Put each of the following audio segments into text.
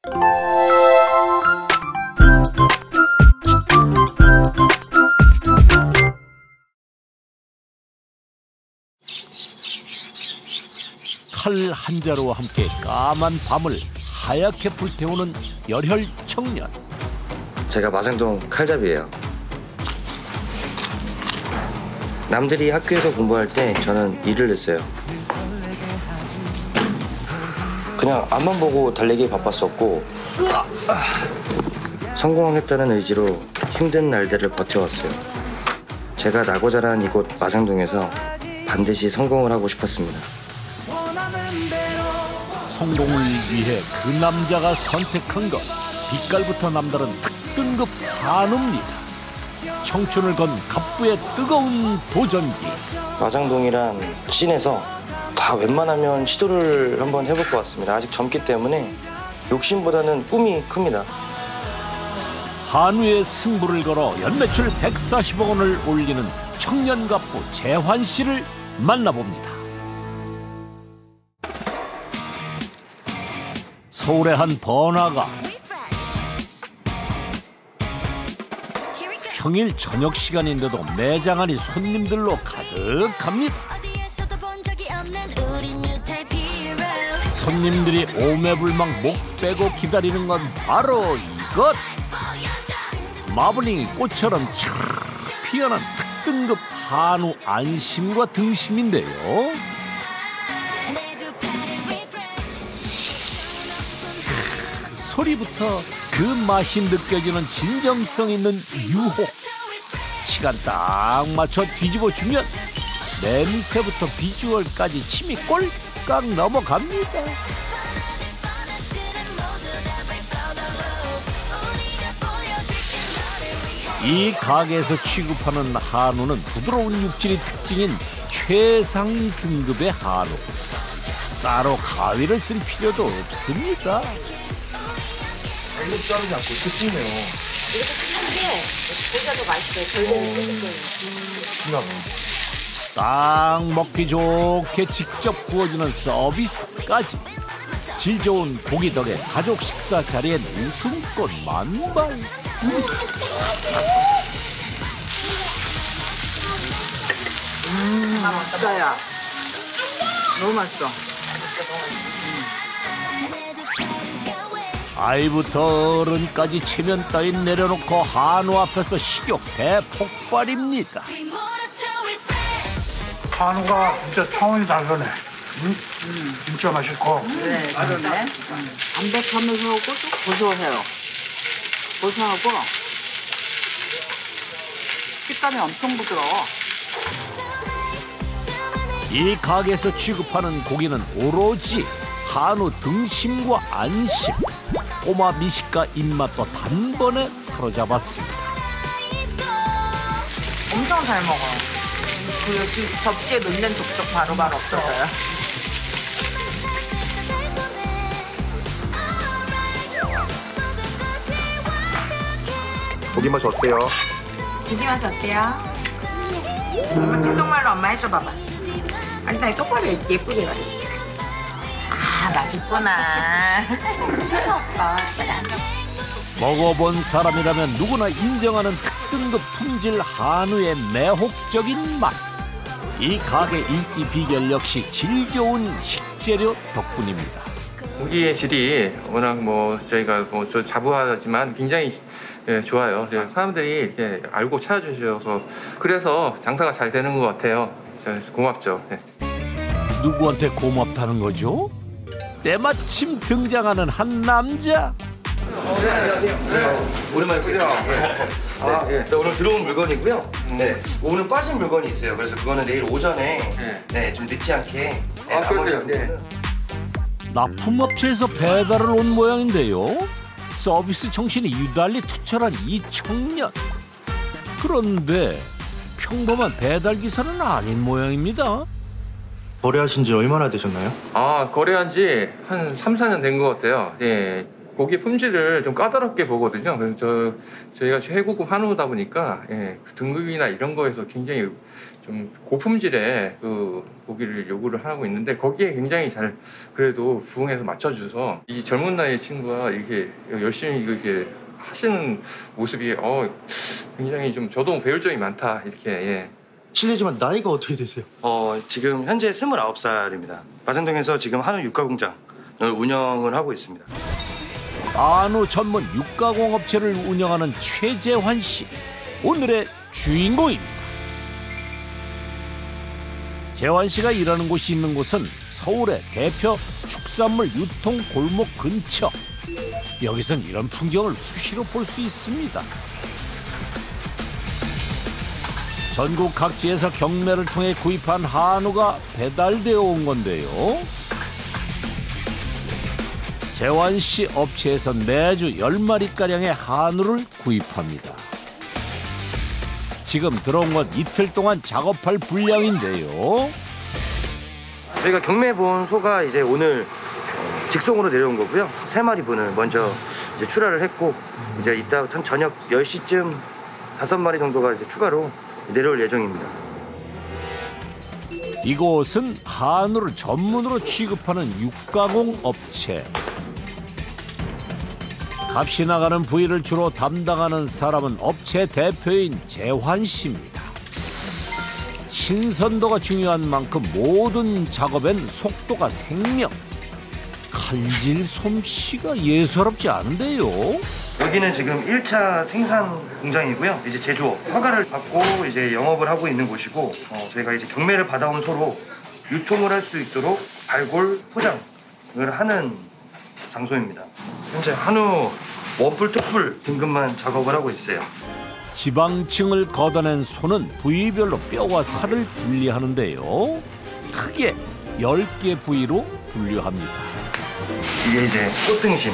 칼 한 자루와 함께 까만 밤을 하얗게 불태우는 열혈 청년. 제가 마장동 칼잡이에요. 남들이 학교에서 공부할 때 저는 일을 했어요. 그냥 앞만 보고 달리기에 바빴었고 성공하겠다는 의지로 힘든 날들을 버텨왔어요. 제가 나고 자란 이곳 마장동에서 반드시 성공을 하고 싶었습니다. 성공을 위해 그 남자가 선택한 것, 빛깔부터 남다른 특등급 한우입니다. 청춘을 건 갑부의 뜨거운 도전기. 마장동이란 씬에서 다 웬만하면 시도를 한번 해볼 것 같습니다. 아직 젊기 때문에 욕심보다는 꿈이 큽니다. 한우의 승부를 걸어 연매출 140억 원을 올리는 청년 갑부 재환 씨를 만나봅니다. 서울의 한 번화가. 평일 저녁 시간인데도 매장 안이 손님들로 가득합니다. 손님들이 오매불망 목 빼고 기다리는 건 바로 이것. 마블링이 꽃처럼 촤르 피어난 특등급 한우 안심과 등심인데요. 소리부터 그 맛이 느껴지는 진정성 있는 유혹. 시간 딱 맞춰 뒤집어 주면 냄새부터 비주얼까지 침이 꼴깍 넘어갑니다. 이 가게에서 취급하는 한우는 부드러운 육질이 특징인 최상 등급의 한우. 따로 가위를 쓸 필요도 없습니다. 이렇게 자르지 않고 이렇게 씹네요. 이렇게 씹는 게 고기가 더 맛있어요. 저희는 씹는 거예요. 딱 먹기 좋게 직접 구워주는 서비스까지. 질 좋은 고기 덕에 가족 식사 자리엔 웃음꽃 만발. 맛있어요. 너무 맛있어. 아이부터 어른까지 체면 따윈 내려놓고 한우 앞에서 식욕 대폭발입니다. 한우가 진짜 차원이 다르네. 진짜 맛있고. 네, 그러네. 담백하면서 고소해요. 고소하고 식감이 엄청 부드러워. 이 가게에서 취급하는 고기는 오로지 한우 등심과 안심. 꼬마 미식가 입맛도 단번에 사로잡았습니다. 엄청 잘 먹어요. 그 접시에 넣는 족족 바로바로 없어져요. 고기 맛이 어때요? 고기 맛이 어때요? 엄마 한국말로 엄마 해줘봐봐. 아니 나 똑바로 예쁘게 말해. 아 맛있구나. 먹어본 사람이라면 누구나 인정하는 특등급 품질 한우의 매혹적인 맛. 이 가게 인기 비결 역시 질 좋은 식재료 덕분입니다. 고기의 질이 워낙 저희가 좀 자부하지만 굉장히 좋아요. 사람들이 이렇게 알고 찾아주셔서 그래서 장사가 잘 되는 것 같아요. 고맙죠. 네. 누구한테 고맙다는 거죠? 때마침 등장하는 한 남자. 안녕하세요. 오랜만에 뵙죠. 네, 오늘 들어온 물건이고요. 네, 오늘 빠진 물건이 있어요. 그래서 그거는 내일 오전에 좀 늦지 않게. 그렇게요. 네. 납품업체에서 배달을 온 모양인데요. 서비스 정신이 유달리 투철한 이 청년. 그런데 평범한 배달기사는 아닌 모양입니다. 거래하신 지 얼마나 되셨나요? 거래한 지 한 3, 4년 된 것 같아요. 네. 고기 품질을 좀 까다롭게 보거든요. 그래서 저희가 최고급 한우다 보니까 예, 등급이나 이런 거에서 굉장히 좀 고품질의 그 고기를 요구를 하고 있는데 거기에 굉장히 잘 그래도 부응해서 맞춰줘서 이 젊은 나이 친구가 이렇게 열심히 이렇게 하시는 모습이 굉장히 좀 저도 배울 점이 많다 이렇게. 예. 실례지만 나이가 어떻게 되세요? 지금 현재 29살입니다. 마산동에서 지금 한우 육가공장을 운영을 하고 있습니다. 한우 전문 육가공 업체를 운영하는 최재환 씨, 오늘의 주인공입니다. 재환 씨가 일하는 곳이 있는 곳은 서울의 대표 축산물 유통 골목 근처. 여기선 이런 풍경을 수시로 볼 수 있습니다. 전국 각지에서 경매를 통해 구입한 한우가 배달되어 온 건데요. 재환 씨 업체에서 매주 10마리가량의 한우를 구입합니다. 지금 들어온 건 이틀 동안 작업할 분량인데요. 저희가 경매 본 소가 이제 오늘 직송으로 내려온 거고요. 3마리 분을 먼저 이제 출하를 했고 이제 이따 저녁 10시쯤 5마리 정도가 이제 추가로 내려올 예정입니다. 이곳은 한우를 전문으로 취급하는 육가공 업체. 값이 나가는 부위를 주로 담당하는 사람은 업체 대표인 재환 씨입니다. 신선도가 중요한 만큼 모든 작업엔 속도가 생명. 칼질 솜씨가 예사롭지 않은데요. 여기는 지금 1차 생산 공장이고요. 이제 제조업 허가를 받고 이제 영업을 하고 있는 곳이고 저희가 이제 경매를 받아온 소로 유통을 할 수 있도록 발골 포장을 하는 장소입니다. 현재 한우 원뿔, 투뿔 등급만 작업을 하고 있어요. 지방층을 걷어낸 소는 부위별로 뼈와 살을 분리하는데요. 크게 10개 부위로 분류합니다. 이게 이제 꽃등심.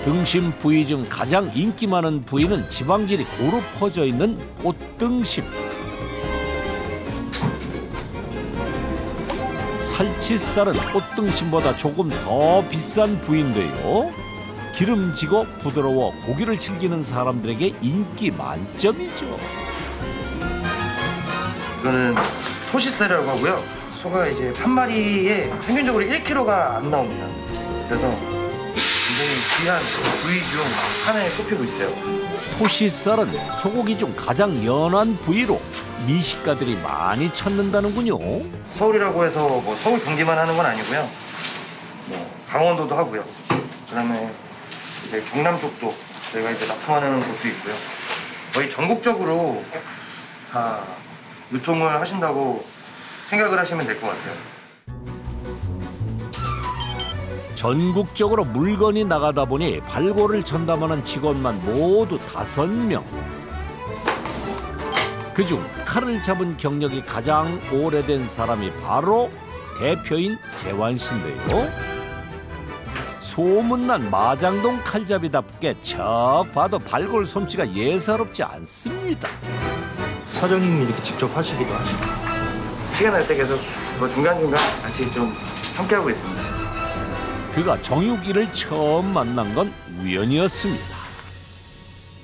등심 부위 중 가장 인기 많은 부위는 지방질이 고루 퍼져 있는 꽃등심. 살치살은 꽃등심보다 조금 더 비싼 부위인데요. 기름지고 부드러워 고기를 즐기는 사람들에게 인기 만점이죠. 이거는 토시살이라고 하고요. 소가 이제 한 마리에 평균적으로 1kg가 안 나옵니다. 그래서 굉장히 귀한 부위 중 하나에 꼽히고 있어요. 토시살은 소고기 중 가장 연한 부위로 미식가들이 많이 찾는다는군요. 서울이라고 해서 뭐 서울 경기만 하는 건 아니고요. 뭐 강원도도 하고요. 그다음에 이제 경남 쪽도 저희가 이제 납품하는 곳도 있고요. 거의 전국적으로 다 유통을 하신다고 생각을 하시면 될 것 같아요. 전국적으로 물건이 나가다 보니 발골을 전담하는 직원만 모두 5명. 그중 칼을 잡은 경력이 가장 오래된 사람이 바로 대표인 재환 씨인데요. 소문난 마장동 칼잡이답게 척 봐도 발골 솜씨가 예사롭지 않습니다. 사장님이 이렇게 직접 하시기도 하시고. 시간 날 때 계속 뭐 중간중간 같이 좀 함께하고 있습니다. 그가 정육이를 처음 만난 건 우연이었습니다.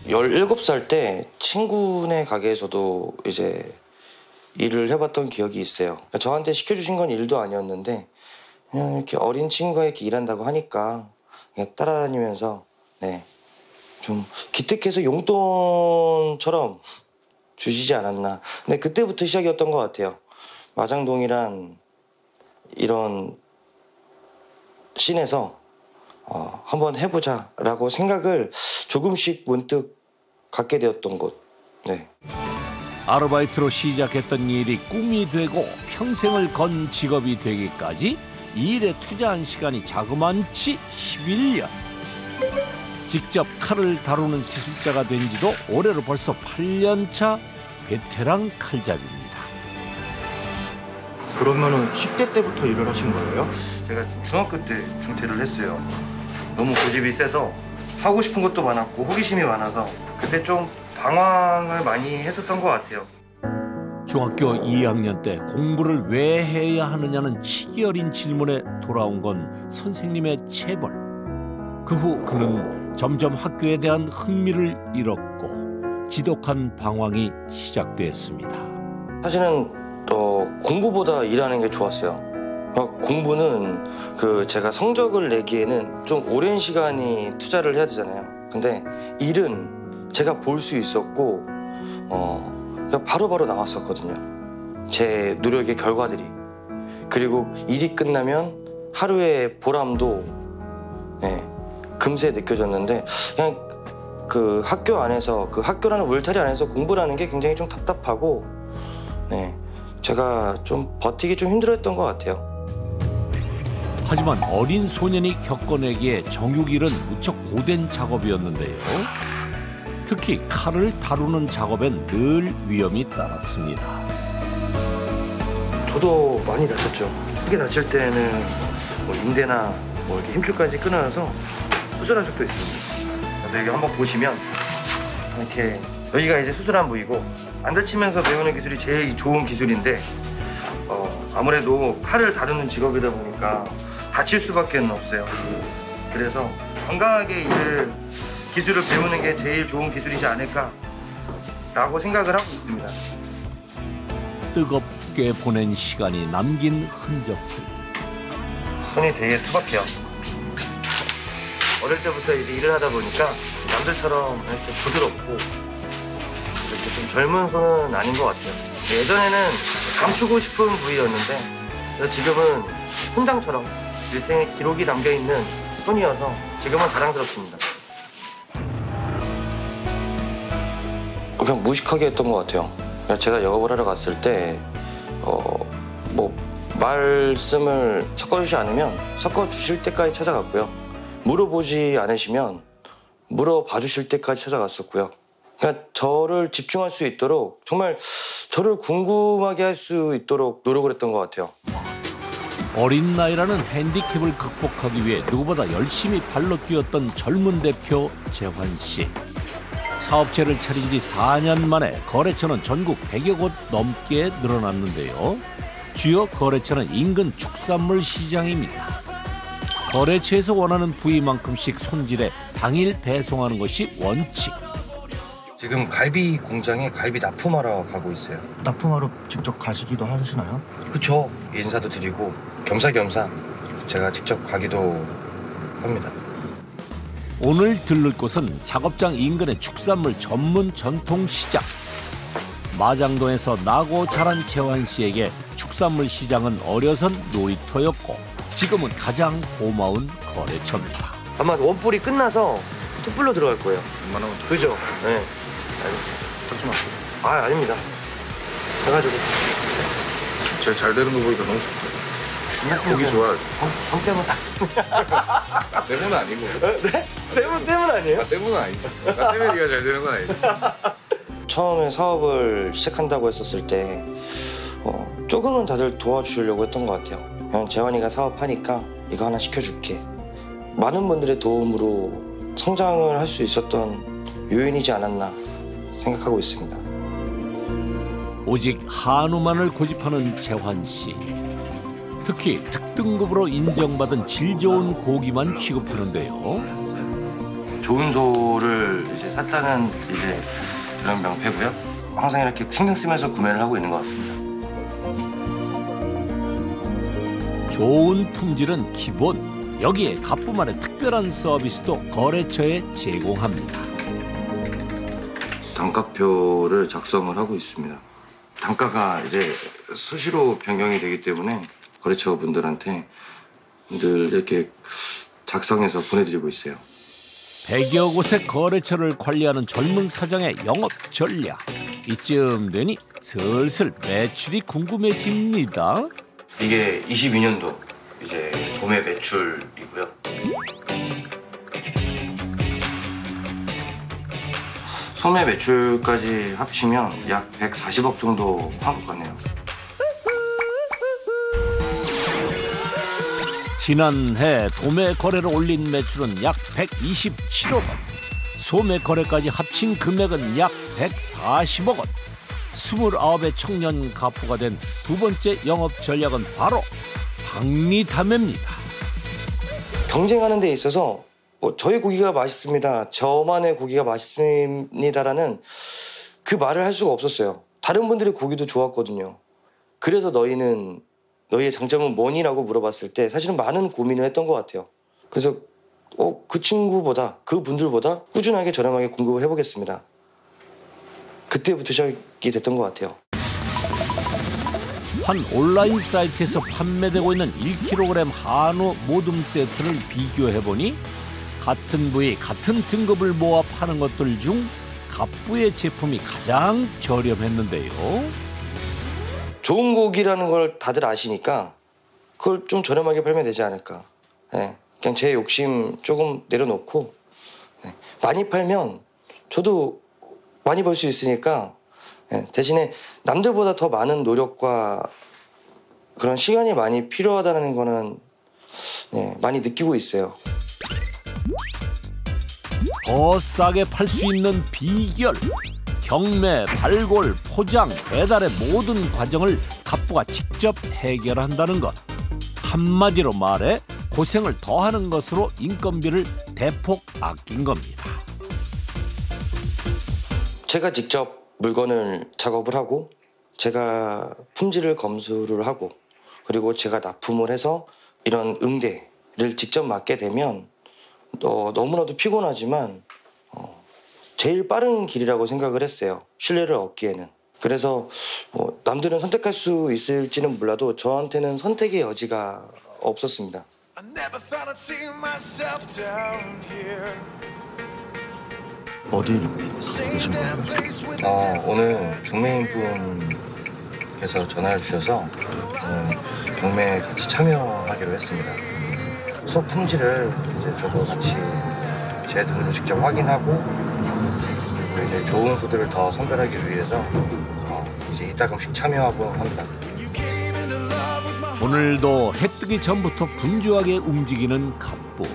17살 때 친구네 가게에서도 이제 일을 해봤던 기억이 있어요. 저한테 시켜주신 건 일도 아니었는데 그냥 이렇게 어린 친구가 이렇게 일한다고 하니까 그냥 따라다니면서 좀 기특해서 용돈처럼 주시지 않았나. 근데 그때부터 시작이었던 것 같아요. 마장동이란 이런 씬에서 한번 해보자라고 생각을 조금씩 문득 갖게 되었던 곳. 아르바이트로 시작했던 일이 꿈이 되고 평생을 건 직업이 되기까지 이 일에 투자한 시간이 자그만치 11년. 직접 칼을 다루는 기술자가 된 지도 올해로 벌써 8년차 베테랑 칼잡이입니다. 그러면은 10대 때부터 일을 하신 거예요? 제가 중학교 때 중퇴를 했어요. 너무 고집이 세서 하고 싶은 것도 많았고 호기심이 많아서 그때 좀 방황을 많이 했었던 것 같아요. 중학교 2학년 때 공부를 왜 해야 하느냐는 치기 어린 질문에 돌아온 건 선생님의 체벌. 그 후 그는 점점 학교에 대한 흥미를 잃었고 지독한 방황이 시작됐습니다. 사실은 공부보다 일하는 게 좋았어요. 공부는 제가 성적을 내기에는 좀 오랜 시간이 투자를 해야 되잖아요. 근데 일은 제가 볼 수 있었고 바로바로 나왔었거든요. 제 노력의 결과들이. 그리고 일이 끝나면 하루의 보람도 금세 느껴졌는데 그냥 그 학교 안에서 그 학교라는 울타리 안에서 공부라는 게 굉장히 좀 답답하고 제가 좀 버티기 좀 힘들었던 것 같아요. 하지만 어린 소년이 겪어내기에 정육일은 무척 고된 작업이었는데요. 특히 칼을 다루는 작업엔 늘 위험이 따랐습니다. 저도 많이 다쳤죠. 크게 다칠 때는 인대나 이렇게 힘줄까지 끊어서 수술한 적도 있습니다. 여기 한번 보시면 이렇게 여기가 이제 수술한 부위고 안 다치면서 배우는 기술이 제일 좋은 기술인데 아무래도 칼을 다루는 직업이다 보니까 다칠 수밖에 없어요. 그래서 건강하게 기술을 배우는 게 제일 좋은 기술이지 않을까라고 생각을 하고 있습니다. 뜨겁게 보낸 시간이 남긴 흔적들. 손이 되게 투박해요. 어릴 때부터 이제 일을 하다 보니까 남들처럼 이렇게 부드럽고 이렇게 좀 젊은 손은 아닌 것 같아요. 예전에는 감추고 싶은 부위였는데 지금은 훈장처럼 일생의 기록이 담겨있는 손이어서 지금은 자랑스럽습니다. 그냥 무식하게 했던 것 같아요. 제가 영업을 하러 갔을 때 말씀을 섞어주지 않으면 섞어주실 때까지 찾아갔고요. 물어보지 않으시면 물어봐 주실 때까지 찾아갔었고요. 그러니까 저를 집중할 수 있도록 정말 저를 궁금하게 할 수 있도록 노력을 했던 것 같아요. 어린 나이라는 핸디캡을 극복하기 위해 누구보다 열심히 발로 뛰었던 젊은 대표 재환 씨. 사업체를 차린 지 4년 만에 거래처는 전국 100여 곳 넘게 늘어났는데요. 주요 거래처는 인근 축산물 시장입니다. 거래처에서 원하는 부위만큼씩 손질해 당일 배송하는 것이 원칙. 지금 갈비 공장에 갈비 납품하러 가고 있어요. 납품하러 직접 가시기도 하시나요? 그쵸. 인사도 드리고 겸사겸사 제가 직접 가기도 합니다. 오늘 들를 곳은 작업장 인근의 축산물 전문 전통시장. 마장동에서 나고 자란 재환 씨에게 축산물 시장은 어려선 놀이터였고 지금은 가장 고마운 거래처입니다. 아마 원뿔이 끝나서 투뿔로 들어갈 거예요. 웬만하면 그죠? 네. 알겠습니다. 잠시만. 아닙니다. 가가지고 제일 잘 되는 거 보니까 너무 좋다. 보기 좋아. 형 때문 나 때문은 아니고. 네? 때문 아니에요? 나 때문은 아니지. 나 때문에 네가 잘 되는 건 아니지. 처음에 사업을 시작한다고 했었을 때 조금은 다들 도와주려고 했던 것 같아요. 그냥 재환이가 사업하니까 이거 하나 시켜줄게. 많은 분들의 도움으로 성장을 할 수 있었던 요인이지 않았나 생각하고 있습니다. 오직 한우만을 고집하는 재환 씨. 특히 특등급으로 인정받은 질 좋은 고기만 취급하는데요. 좋은 소를 이제 샀다는 이제 그런 명패고요. 항상 이렇게 신경 쓰면서 구매를 하고 있는 것 같습니다. 좋은 품질은 기본. 여기에 가뿐만의 특별한 서비스도 거래처에 제공합니다. 단가표를 작성을 하고 있습니다. 단가가 이제 수시로 변경이 되기 때문에 거래처 분들한테 늘 이렇게 작성해서 보내드리고 있어요. 100여 곳의 거래처를 관리하는 젊은 사장의 영업 전략. 이쯤 되니 슬슬 매출이 궁금해집니다. 이게 22년도 이제 도매 매출이고요. 소매 매출까지 합치면 약 140억 정도 한 것 같네요. 지난해 도매 거래를 올린 매출은 약 127억 원. 소매 거래까지 합친 금액은 약 140억 원. 29의 청년 가포가 된 두 번째 영업 전략은 바로 박리담회입니다. 경쟁하는 데 있어서 저의 고기가 맛있습니다, 저만의 고기가 맛있습니다라는 그 말을 할 수가 없었어요. 다른 분들의 고기도 좋았거든요. 그래서 너희의 장점은 뭐니라고 물어봤을 때 사실은 많은 고민을 했던 것 같아요. 그래서 그 친구보다, 그 분들보다 꾸준하게 저렴하게 공급을 해보겠습니다. 그때부터 시작이 됐던 것 같아요. 한 온라인 사이트에서 판매되고 있는 1kg 한우 모듬 세트를 비교해보니 같은 부위, 같은 등급을 모아 파는 것들 중 갑부의 제품이 가장 저렴했는데요. 좋은 고기라는 걸 다들 아시니까 그걸 좀 저렴하게 팔면 되지 않을까. 네, 그냥 제 욕심 조금 내려놓고 많이 팔면 저도 많이 벌 수 있으니까 대신에 남들보다 더 많은 노력과 그런 시간이 많이 필요하다는 거는 많이 느끼고 있어요. 더 싸게 팔 수 있는 비결. 경매, 발골, 포장, 배달의 모든 과정을 갑부가 직접 해결한다는 것. 한마디로 말해 고생을 더하는 것으로 인건비를 대폭 아낀 겁니다. 제가 직접 물건을 작업을 하고 제가 품질을 검수를 하고 그리고 제가 납품을 해서 이런 응대를 직접 맡게 되면 너무나도 피곤하지만 제일 빠른 길이라고 생각을 했어요. 신뢰를 얻기에는. 그래서 남들은 선택할 수 있을지는 몰라도 저한테는 선택의 여지가 없었습니다. 어디 계신 거예요? 오늘 중매인 분께서 전화를 주셔서 경매에 같이 참여하기로 했습니다. 소 품질을 이제 저도 같이 제 눈으로 직접 확인하고 그리고 이제 좋은 소들을 더 선별하기 위해서 이제 이따금씩 참여하고 합니다. 오늘도 해 뜨기 전부터 분주하게 움직이는 갑부.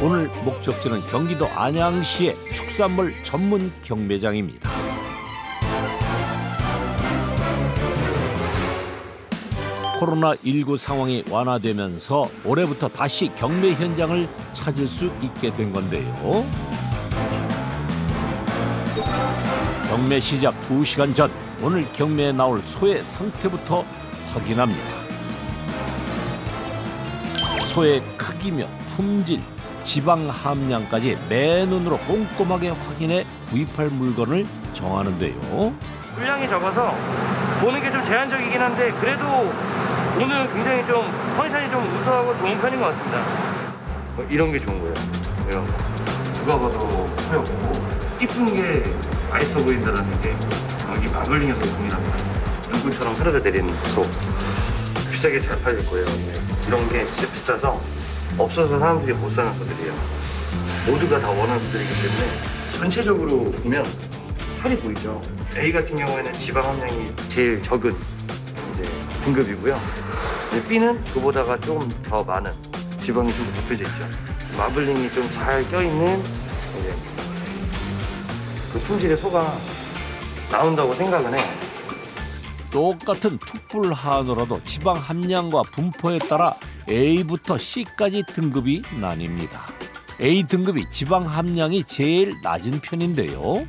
오늘 목적지는 경기도 안양시의 축산물 전문 경매장입니다. 코로나19 상황이 완화되면서 올해부터 다시 경매 현장을 찾을 수 있게 된 건데요. 경매 시작 2시간 전 오늘 경매에 나올 소의 상태부터 확인합니다. 소의 크기며 품질, 지방 함량까지 맨눈으로 꼼꼼하게 확인해 구입할 물건을 정하는데요. 분량이 적어서 보는 게 좀 제한적이긴 한데 그래도 오늘 굉장히 좀 컨디션이 좀 우수하고 좋은 편인 것 같습니다. 이런 게 좋은 거예요. 이런 거. 누가 봐도 소리 없고 이쁜 게 맛있어 보인다는 게 여기 마블링에서 동일합니다. 눈구처럼 사르르 내리는 소. 비싸게 잘 팔릴 거예요. 이런 게 진짜 비싸서 없어서 사람들이 못 사는 소들이에요. 모두가 다 원하는 소들이기 때문에 전체적으로 보면 살이 보이죠. A 같은 경우에는 지방 함량이 제일 적은 이제 등급이고요. B는 그보다가 조금 더 많은 지방이 좀 곱해져 있죠. 마블링이 좀 잘 껴있는 이제 그 품질의 소가 나온다고 생각은 해요. 똑같은 툭불 한우라도 지방 함량과 분포에 따라 A부터 C까지 등급이 나뉩니다. A 등급이 지방 함량이 제일 낮은 편인데요.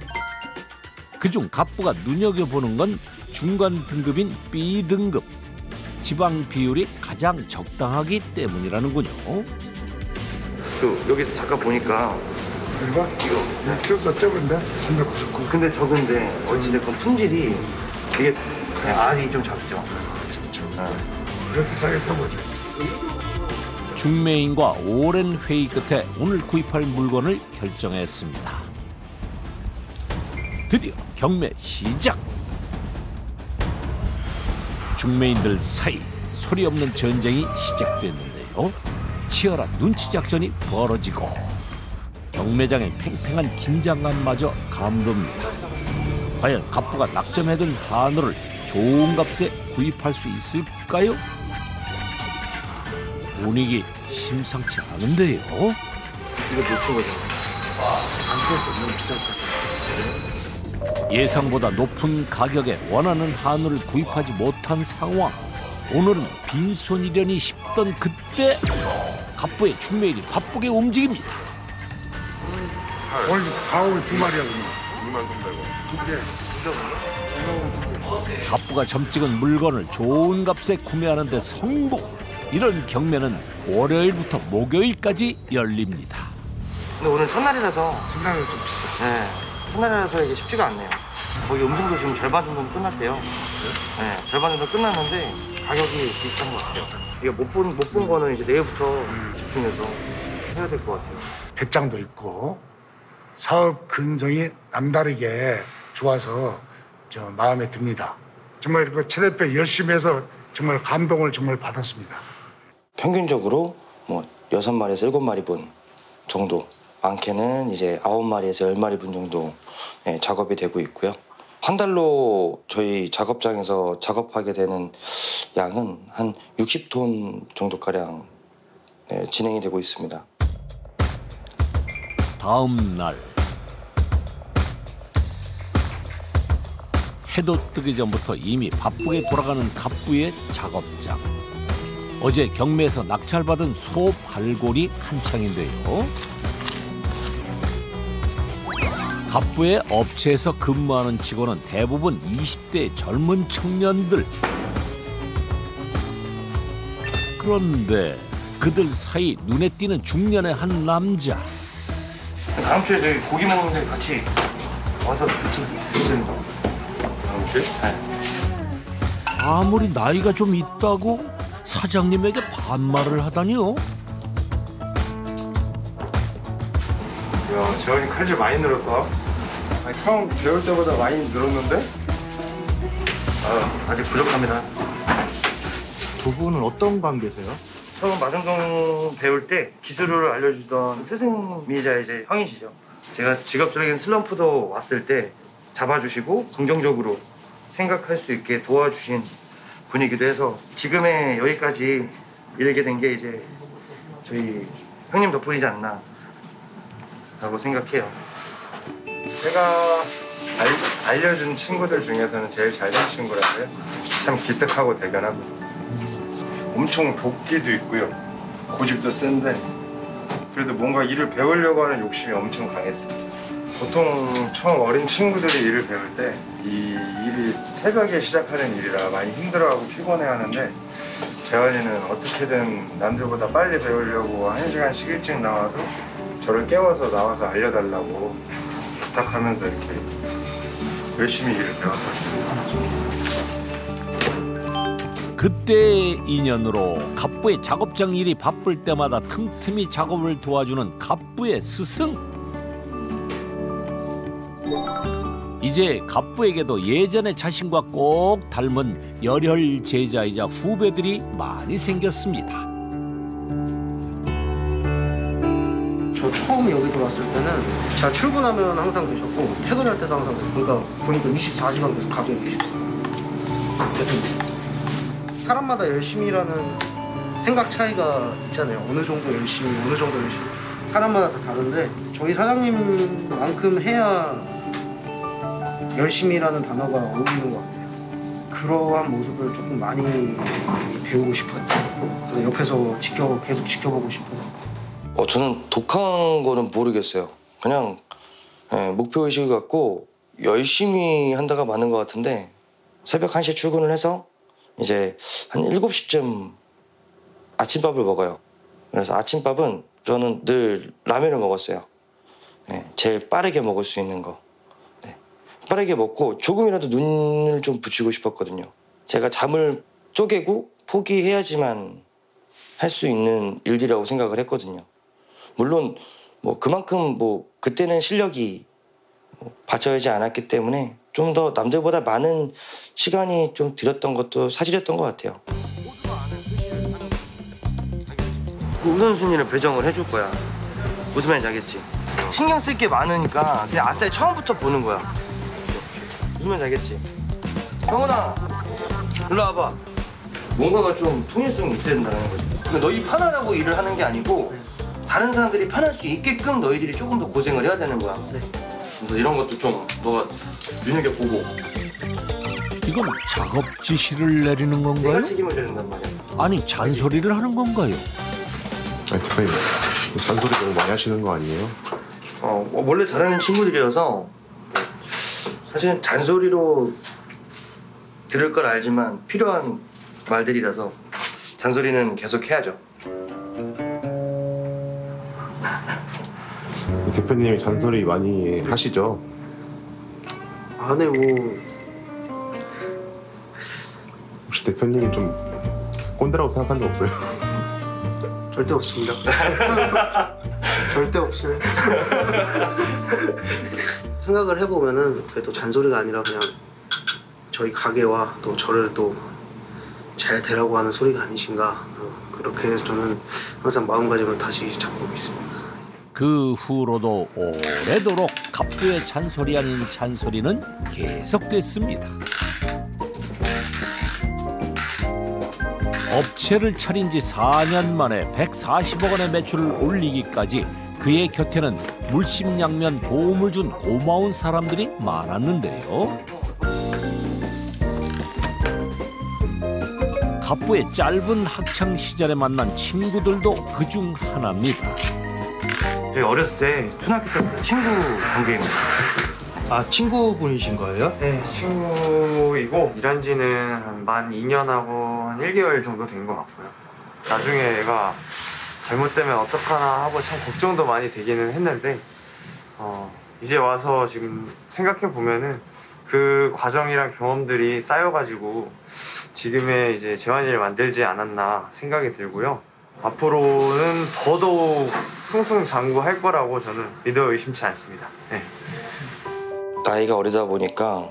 그중 갑부가 눈여겨보는 건 중간 등급인 B 등급. 지방 비율이 가장 적당하기 때문이라는군요. 또 여기서 잠깐 보니까 이거? 키로수 적은데? 399. 근데 적은데 어찌됐건 품질이 되게 알이 좀 작죠. 그렇게 싸게 사보죠. 중매인과 오랜 회의 끝에 오늘 구입할 물건을 결정했습니다. 드디어 경매 시작! 중매인들 사이 소리 없는 전쟁이 시작됐는데요. 치열한 눈치 작전이 벌어지고 경매장의 팽팽한 긴장감마저 감돕니다. 과연 갑부가 낙점해둔 한우를 좋은 값에 구입할 수 있을까요? 분위기 심상치 않은데요. 이거 놓친 거죠? 안 썼어. 너무 비쌌어. 예상보다 높은 가격에 원하는 한우를 구입하지 못한 상황. 오늘은 빈손이려니 싶던 그때 갑부의 중매인이 바쁘게 움직입니다. 오늘 가오에 2마리야 그냥. 23,000원. 근데 갑부가 점 찍은 물건을 좋은 값에 구매하는데 성공. 이런 경매는 월요일부터 목요일까지 열립니다. 근데 오늘 첫날이라서 신나는 좀 비싸. 네, 첫날이라서 이게 쉽지가 않네요. 거의 음성도 지금 절반 정도 끝났대요. 네, 절반 정도 끝났는데 가격이 비슷한 것 같아요. 이게 못 본 거는 이제 내일부터 집중해서 해야 될 것 같아요. 배짱도 있고 사업 근성이 남다르게 좋아서 저 마음에 듭니다. 정말 그 최 대표 열심히 해서 정말 감동을 정말 받았습니다. 평균적으로 뭐 6마리에서 7마리 분 정도, 많게는 이제 9마리에서 10마리 분 정도 작업이 되고 있고요. 한 달로 저희 작업장에서 작업하게 되는 양은 한 60톤 정도가량 진행이 되고 있습니다. 다음 날 해도 뜨기 전부터 이미 바쁘게 돌아가는 갑부의 작업장. 어제 경매에서 낙찰받은 소 발골이 한창인데요. 갑부의 업체에서 근무하는 직원은 대부분 20대 젊은 청년들. 그런데 그들 사이 눈에 띄는 중년의 한 남자. 다음 주에 저희 고기 먹는데 같이 와서 드시는 거. 아무리 나이가 좀 있다고 사장님에게 반말을 하다니요. 야, 재환이 칼질 많이 늘었다. 아니, 처음 배울 때보다 많이 늘었는데? 아직 부족합니다. 두 분은 어떤 관계세요? 처음 마중동 배울 때 기술을 알려주던 스승이자 이제 형이시죠. 제가 직업적인 슬럼프도 왔을 때 잡아주시고 긍정적으로 생각할 수 있게 도와주신 분이기도 해서 지금의 여기까지 이르게 된 게 이제 저희 형님 덕분이지 않나 라고 생각해요. 제가 알려준 친구들 중에서는 제일 잘된 친구라서요. 참 기특하고 대견하고 엄청 도끼도 있고요. 고집도 센데 그래도 뭔가 일을 배우려고 하는 욕심이 엄청 강했습니다. 보통 처음 어린 친구들이 일을 배울 때 이 일이 새벽에 시작하는 일이라 많이 힘들어하고 피곤해하는데 재환이는 어떻게든 남들보다 빨리 배우려고 1시간씩 일찍 나와서 저를 깨워서 나와서 알려달라고 부탁하면서 이렇게 열심히 일을 배웠었습니다. 그때의 인연으로 갑부의 작업장 일이 바쁠 때마다 틈틈이 작업을 도와주는 갑부의 스승. 이제 갑부에게도 예전의 자신과 꼭 닮은 열혈 제자이자 후배들이 많이 생겼습니다. 저 처음 여기 들어왔을 때는 제가 출근하면 항상 계셨고 퇴근할 때도 항상 계셨고 그러니까 보니까 24시간 계속 가게에 계시고 사람마다 열심히 일하는 생각 차이가 있잖아요. 어느 정도 열심히 사람마다 다 다른데 저희 사장님만큼 해야 열심히 일하는 단어가 어울리는 것 같아요. 그러한 모습을 조금 많이 배우고 싶어요. 옆에서 계속 지켜보고 싶어요. 저는 독한 거는 모르겠어요. 그냥 목표의식을 갖고 열심히 한다가 많은 것 같은데 새벽 1시에 출근을 해서 이제 한 7시쯤 아침밥을 먹어요. 그래서 아침밥은 저는 늘 라면을 먹었어요. 제일 빠르게 먹을 수 있는 거. 빠르게 먹고 조금이라도 눈을 좀 붙이고 싶었거든요. 제가 잠을 쪼개고 포기해야지만 할 수 있는 일이라고 생각을 했거든요. 물론 뭐 그만큼 뭐 그때는 실력이 받쳐야지 않았기 때문에 좀 더 남들보다 많은 시간이 좀 들었던 것도 사실이었던 것 같아요. 그 우선순위를 배정을 해줄 거야. 무슨 말인지 알겠지? 신경 쓸 게 많으니까 그냥 아싸리 처음부터 보는 거야. 무슨 말인지 알겠지? 형훈아, 일로 와봐. 뭔가가 좀 통일성이 있어야 된다는 거지. 그러니까 너희 편하라고 일을 하는 게 아니고 다른 사람들이 편할 수 있게끔 너희들이 조금 더 고생을 해야 되는 거야. 그래서 이런 것도 좀 너가 눈여겨보고. 이건 작업 지시를 내리는 건가요? 내가 책임을 져야 된단 말이야. 아니 잔소리를 하는 건가요? 아니, 대표님 잔소리 너무 많이 하시는 거 아니에요? 원래 잘하는 친구들이어서 사실은 잔소리로 들을 걸 알지만 필요한 말들이라서 잔소리는 계속 해야죠. 대표님이 잔소리 많이 하시죠? 안에 뭐 혹시 대표님이 좀 꼰대라고 생각한 적 없어요? 절대 없습니다. 절대 없어요. 생각을 해보면은 그게 또 잔소리가 아니라 그냥 저희 가게와 또 저를 또 잘 되라고 하는 소리가 아니신가. 그렇게 해서 저는 항상 마음가짐을 다시 잡고 있습니다. 그 후로도 오래도록 갑부의 잔소리 아닌 잔소리는 계속됐습니다. 업체를 차린 지 4년 만에 140억 원의 매출을 올리기까지 그의 곁에는 물심양면 도움을 준 고마운 사람들이 많았는데요. 갑부의 짧은 학창 시절에 만난 친구들도 그중 하나입니다. 저희 어렸을 때 초등학교 때 친구 관계입니다. 아, 친구분이신 거예요? 네, 친구이고 일한 지는 한 만 2년하고 한 1개월 정도 된 것 같고요. 나중에 얘가 잘못되면 어떡하나 하고 참 걱정도 많이 되기는 했는데 이제 와서 지금 생각해 보면은 그 과정이랑 경험들이 쌓여가지고 지금의 이제 재환이를 만들지 않았나 생각이 들고요. 앞으로는 더더욱 승승장구할 거라고 저는 믿어 의심치 않습니다. 네. 나이가 어리다 보니까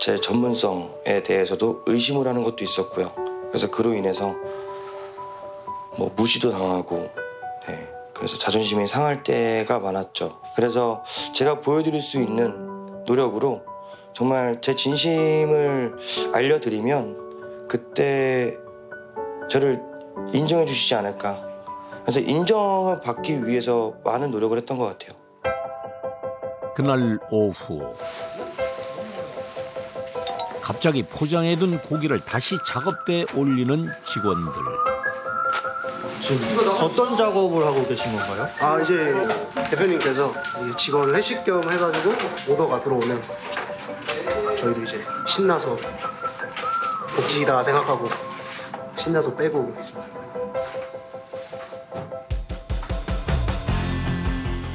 제 전문성에 대해서도 의심을 하는 것도 있었고요. 그래서 그로 인해서 뭐 무시도 당하고, 네, 그래서 자존심이 상할 때가 많았죠. 그래서 제가 보여드릴 수 있는 노력으로 정말 제 진심을 알려드리면 그때 저를 인정해 주시지 않을까. 그래서 인정을 받기 위해서 많은 노력을 했던 것 같아요. 그날 오후 갑자기 포장해둔 고기를 다시 작업대에 올리는 직원들. 지금 어떤 작업을 하고 계신 건가요? 아, 이제 대표님께서 직원 회식 겸 해가지고 오더가 들어오면 저희도 이제 신나서 복지다 생각하고 신나서 빼고 있습니다.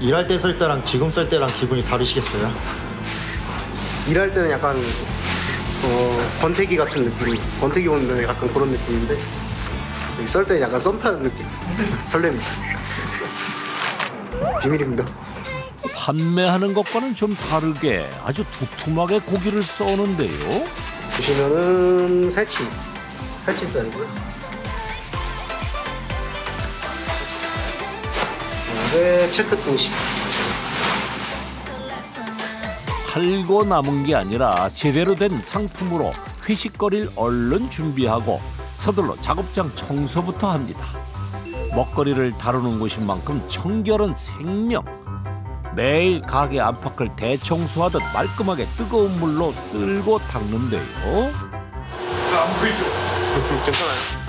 일할 때 쓸 때랑 지금 쓸 때랑 기분이 다르시겠어요? 일할 때는 약간 권태기 같은 느낌, 권태기 오는 약간 그런 느낌인데 썰 때는 약간 썸 타는 느낌, 설렙니다. 비밀입니다. 판매하는 것과는 좀 다르게 아주 두툼하게 고기를 써는데요. 보시면은 살치살이고요. 이게 체크 등심. 팔고 남은 게 아니라 제대로 된 상품으로 회식거리를 얼른 준비하고 서둘러 작업장 청소부터 합니다. 먹거리를 다루는 곳인 만큼 청결은 생명. 매일 가게 안팎을 대청소하듯 말끔하게 뜨거운 물로 쓸고 닦는데요. 안 보이죠? 괜찮아요.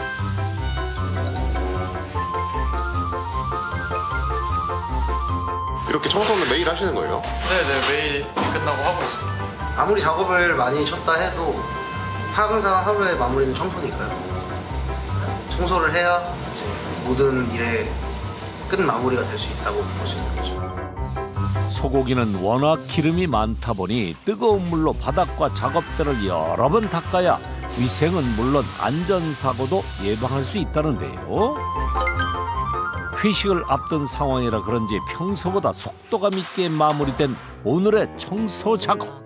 이렇게 청소는 매일 하시는 거예요? 네네, 매일 끝나고 하고 있습니다. 아무리 작업을 많이 쳤다 해도 항상 하루의 마무리는 청소니까요. 청소를 해야 이제 모든 일의 끝 마무리가 될 수 있다고 볼 수 있는 거죠. 소고기는 워낙 기름이 많다 보니 뜨거운 물로 바닥과 작업대를 여러 번 닦아야 위생은 물론 안전사고도 예방할 수 있다는데요. 회식을 앞둔 상황이라 그런지 평소보다 속도감 있게 마무리된 오늘의 청소 작업.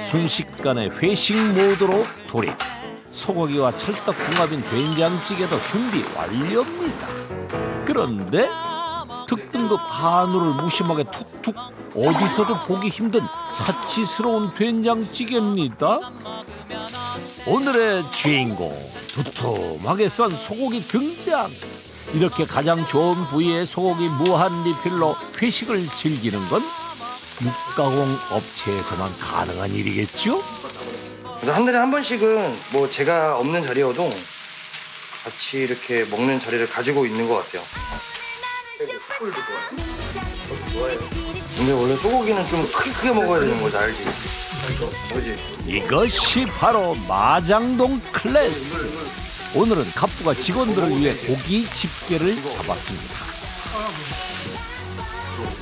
순식간에 회식 모드로 돌입. 소고기와 찰떡궁합인 된장찌개도 준비 완료입니다. 그런데 특등급 한우를 무심하게 툭툭, 어디서도 보기 힘든 사치스러운 된장찌개입니다. 오늘의 주인공, 두툼하게 썬 소고기 등장. 이렇게 가장 좋은 부위의 소고기 무한 리필로 회식을 즐기는 건 육가공 업체에서만 가능한 일이겠죠? 그래서 한 달에 한 번씩은 뭐 제가 없는 자리여도 같이 이렇게 먹는 자리를 가지고 있는 것 같아요. 근데 원래 소고기는 좀 크게 먹어야 되는 거지, 알지? 그렇지? 이것이 바로 마장동 클래스. 오늘은 갑부가 직원들을 위해 고기 집게를 잡았습니다.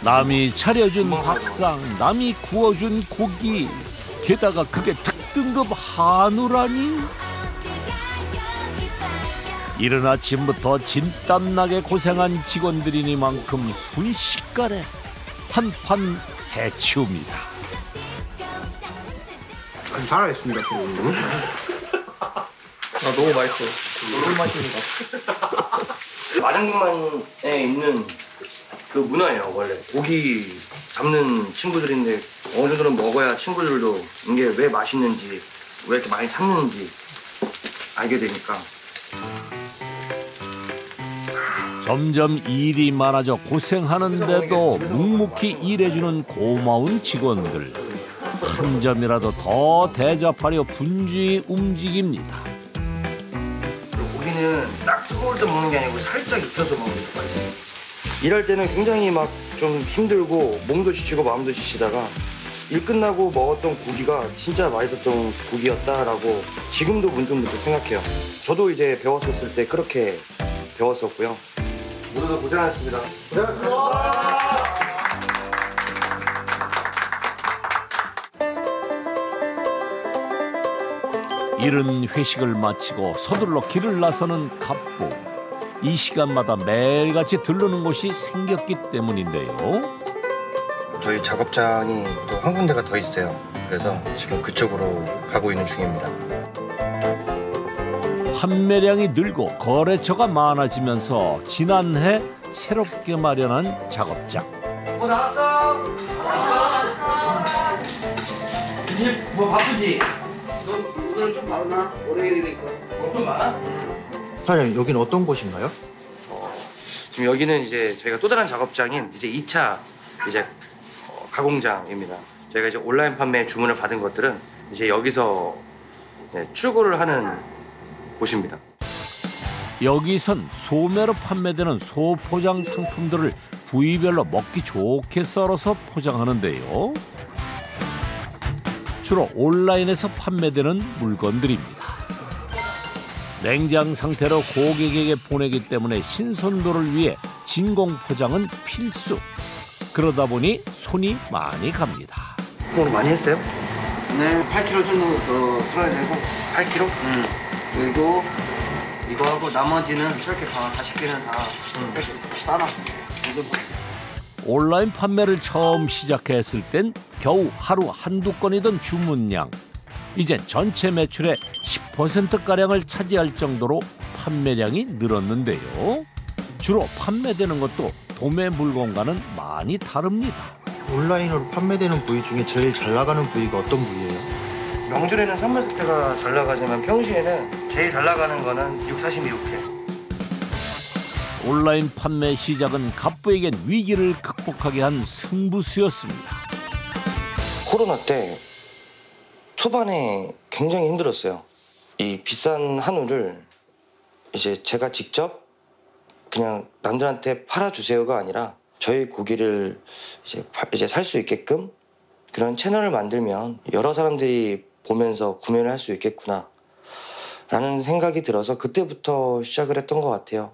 남이 차려준 밥상, 남이 구워준 고기, 게다가 그게 특등급 한우라니. 이른 아침부터 진땀나게 고생한 직원들이니만큼 순식간에 한판 해치웁니다. 살아있습니다. 너무 맛있어. 너무 맛있습니다. 마장동만에 있는 그 문화예요, 원래. 고기 잡는 친구들인데 어느 정도는 먹어야 친구들도 이게 왜 맛있는지, 왜 이렇게 많이 찾는지 알게 되니까. 점점 일이 많아져 고생하는데도 묵묵히 일해주는 고마운 직원들. 한 점이라도 더 대접하려 분주히 움직입니다. 고기는 딱 뜨거울 때 먹는 게 아니고 살짝 익혀서 먹는 게 맛있어요. 일할 때는 굉장히 막 좀 힘들고 몸도 지치고 마음도 지치다가 일 끝나고 먹었던 고기가 진짜 맛있었던 고기였다라고 지금도 문득 생각해요. 저도 이제 배웠었을 때 그렇게 배웠었고요. 모두들 고생하셨습니다. 고생하셨습니다. 이른 회식을 마치고 서둘러 길을 나서는 갑부. 이 시간마다 매일같이 들르는 곳이 생겼기 때문인데요. 저희 작업장이 또 한 군데가 더 있어요. 그래서 지금 그쪽으로 가고 있는 중입니다. 판매량이 늘고 거래처가 많아지면서 지난해 새롭게 마련한 작업장. 나왔어? 이제 뭐 바쁘지? 오늘 좀 많나? 월요일이니까. 좀 많아? 사장님, 여기는 어떤 곳인가요? 지금 여기는 이제 저희가 또 다른 작업장인 이제 2차 이제 가공장입니다. 저희가 이제 온라인 판매 주문을 받은 것들은 이제 여기서 출고를 하는 곳입니다. 여기선 소매로 판매되는 소포장 상품들을 부위별로 먹기 좋게 썰어서 포장하는데요. 주로 온라인에서 판매되는 물건들입니다. 냉장 상태로 고객에게 보내기 때문에 신선도를 위해 진공 포장은 필수. 그러다 보니 손이 많이 갑니다. 오늘 많이 했어요? 네, 8kg 정도 더 쓸어야 되고. 8kg? 그리고 이거하고 나머지는 이렇게 40개는 다 싸놨어. 온라인 판매를 처음 시작했을 땐 겨우 하루 한두 건이던 주문량. 이제 전체 매출의 10%가량을 차지할 정도로 판매량이 늘었는데요. 주로 판매되는 것도 도매 물건과는 많이 다릅니다. 온라인으로 판매되는 부위 중에 제일 잘 나가는 부위가 어떤 부위예요? 명절에는 선물 세트가 잘 나가지만 평시에는 제일 잘 나가는 거는 육사시미 육회. 온라인 판매 시작은 갑부에겐 위기를 극복하게 한 승부수였습니다. 코로나 때 초반에 굉장히 힘들었어요. 이 비싼 한우를 이제 제가 직접 그냥 남들한테 팔아주세요가 아니라 저희 고기를 이제 살 수 있게끔 그런 채널을 만들면 여러 사람들이 보면서 구매를 할 수 있겠구나 라는 생각이 들어서 그때부터 시작을 했던 것 같아요.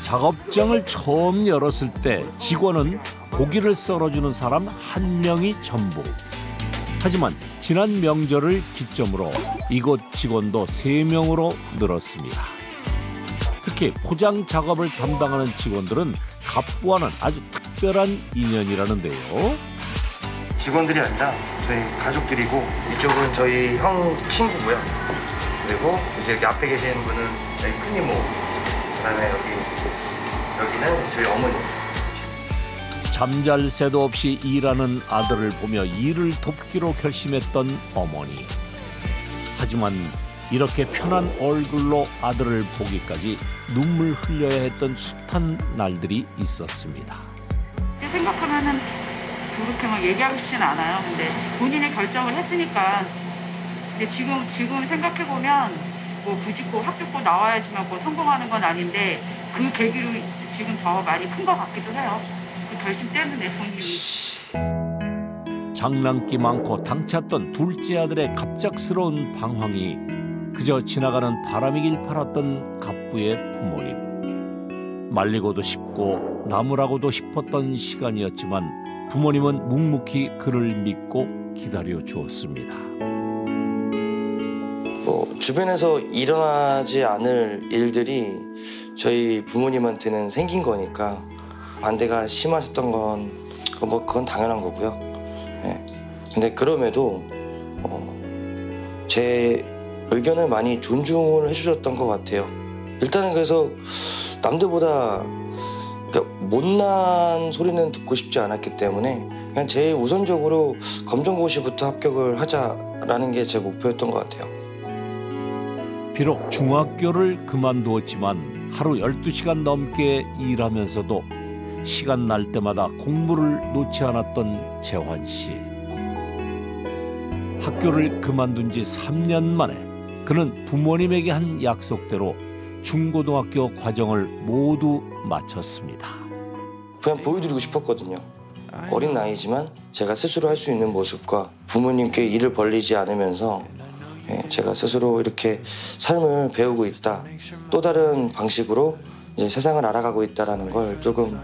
작업장을 처음 열었을 때 직원은 고기를 썰어주는 사람 한 명이 전부. 하지만 지난 명절을 기점으로 이곳 직원도 3명으로 늘었습니다. 특히 포장 작업을 담당하는 직원들은 갑부와는 아주 특별한 인연이라는데요. 직원들이 아니라 저희 가족들이고 이쪽은 저희 형 친구고요. 그리고 이제 여기 앞에 계시는 분은 저희 큰 이모. 그다음에 여기는 저희 어머니. 잠잘 새도 없이 일하는 아들을 보며 일을 돕기로 결심했던 어머니. 하지만 이렇게 편한 얼굴로 아들을 보기까지 눈물 흘려야 했던 숱한 날들이 있었습니다. 생각하면은 그렇게 막 얘기하고 싶진 않아요. 근데 본인의 결정을 했으니까 이제 지금 생각해 보면 뭐 굳이 꼭 학교 꼭 나와야지만 뭐 성공하는 건 아닌데 그 계기로 지금 더 많이 큰 것 같기도 해요. 그 결심 때문에 본인이. 장난기 많고 당찼던 둘째 아들의 갑작스러운 방황이 그저 지나가는 바람이길 바랐던 갑부의 부모님. 말리고도 싶고 나무라고도 싶었던 시간이었지만 부모님은 묵묵히 그를 믿고 기다려 주었습니다. 주변에서 일어나지 않을 일들이 저희 부모님한테는 생긴 거니까 반대가 심하셨던 건 그건 당연한 거고요. 근데 그럼에도 제 의견을 많이 존중을 해주셨던 것 같아요. 일단은 그래서 남들보다 못난 소리는 듣고 싶지 않았기 때문에 그냥 제일 우선적으로 검정고시부터 합격을 하자라는 게 제 목표였던 것 같아요. 비록 중학교를 그만두었지만 하루 12시간 넘게 일하면서도 시간 날 때마다 공부를 놓지 않았던 재환 씨. 학교를 그만둔 지 3년 만에 그는 부모님에게 한 약속대로 중고등학교 과정을 모두 마쳤습니다. 그냥 보여드리고 싶었거든요. 어린 나이지만 제가 스스로 할 수 있는 모습과 부모님께 일을 벌리지 않으면서 제가 스스로 이렇게 삶을 배우고 있다. 또 다른 방식으로 이제 세상을 알아가고 있다는 걸 조금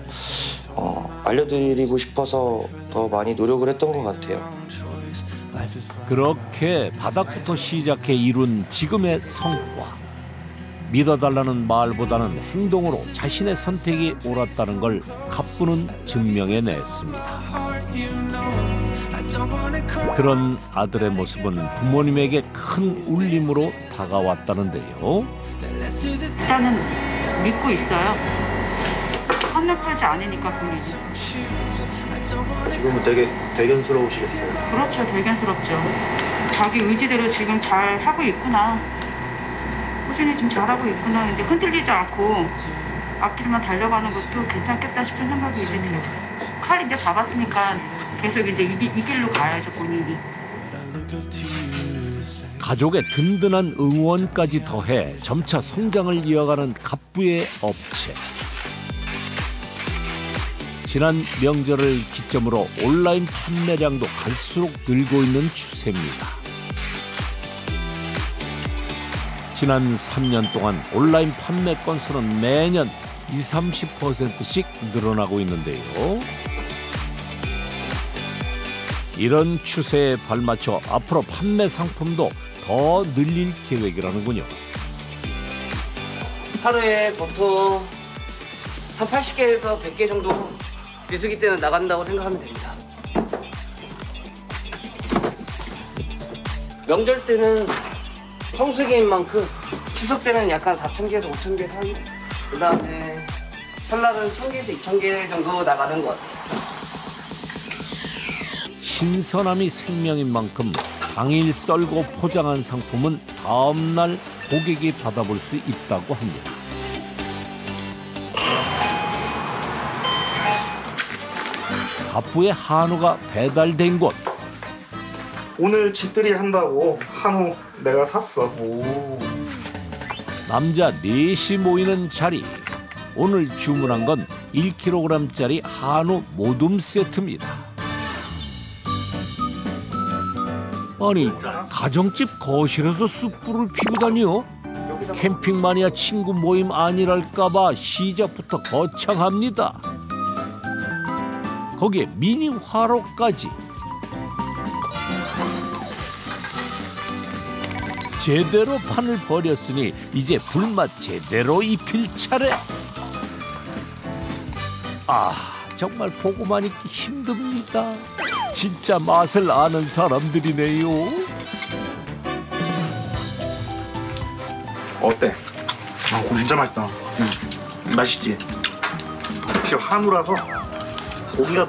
알려드리고 싶어서 더 많이 노력을 했던 것 같아요. 그렇게 바닥부터 시작해 이룬 지금의 성과. 믿어달라는 말보다는 행동으로 자신의 선택이 옳았다는 걸 갑부는 증명해냈습니다. 그런 아들의 모습은 부모님에게 큰 울림으로 다가왔다는데요. 일단은 믿고 있어요. 한눈팔지 않으니까 본인이. 지금은 되게 대견스러우시겠어요. 그렇죠. 대견스럽죠. 자기 의지대로 지금 잘 하고 있구나. 꾸준히 지금 잘하고 있구나. 근데 흔들리지 않고 앞길만 달려가는 것도 괜찮겠다 싶은 생각이 이제 들죠. 칼 이제 잡았으니까 계속 이제 이 길로 가야죠, 본인이. 가족의 든든한 응원까지 더해 점차 성장을 이어가는 갑부의 업체. 지난 명절을 기점으로 온라인 판매량도 갈수록 늘고 있는 추세입니다. 지난 3년 동안 온라인 판매 건수는 매년 20-30%씩 늘어나고 있는데요. 이런 추세에 발맞춰 앞으로 판매 상품도 더 늘릴 계획이라는군요. 하루에 보통 한 80개에서 100개 정도 비수기 때는 나간다고 생각하면 됩니다. 명절 때는 성수기인 만큼 추석 때는 약간 4,000개에서 5,000개 사이, 그 다음에 설날은 1,000개에서 2,000개 정도 나가는 것 같아요. 신선함이 생명인 만큼 당일 썰고 포장한 상품은 다음 날 고객이 받아볼 수 있다고 합니다. 갑부의 한우가 배달된 곳. 오늘 집들이 한다고 한우 내가 샀어. 남자 넷이 모이는 자리. 오늘 주문한 건 1kg짜리 한우 모둠 세트입니다. 아니, 가정집 거실에서 숯불을 피우다니요? 캠핑 마니아 친구 모임 아니랄까봐 시작부터 거창합니다. 거기에 미니 화로까지. 제대로 판을 벌였으니 이제 불맛 제대로 입힐 차례. 아, 정말 보고만 있기 힘듭니다. 진짜 맛을 아는 사람들이네요. 어때? 고기 진짜 맛있다. 맛있지? 역시 한우라서 고기가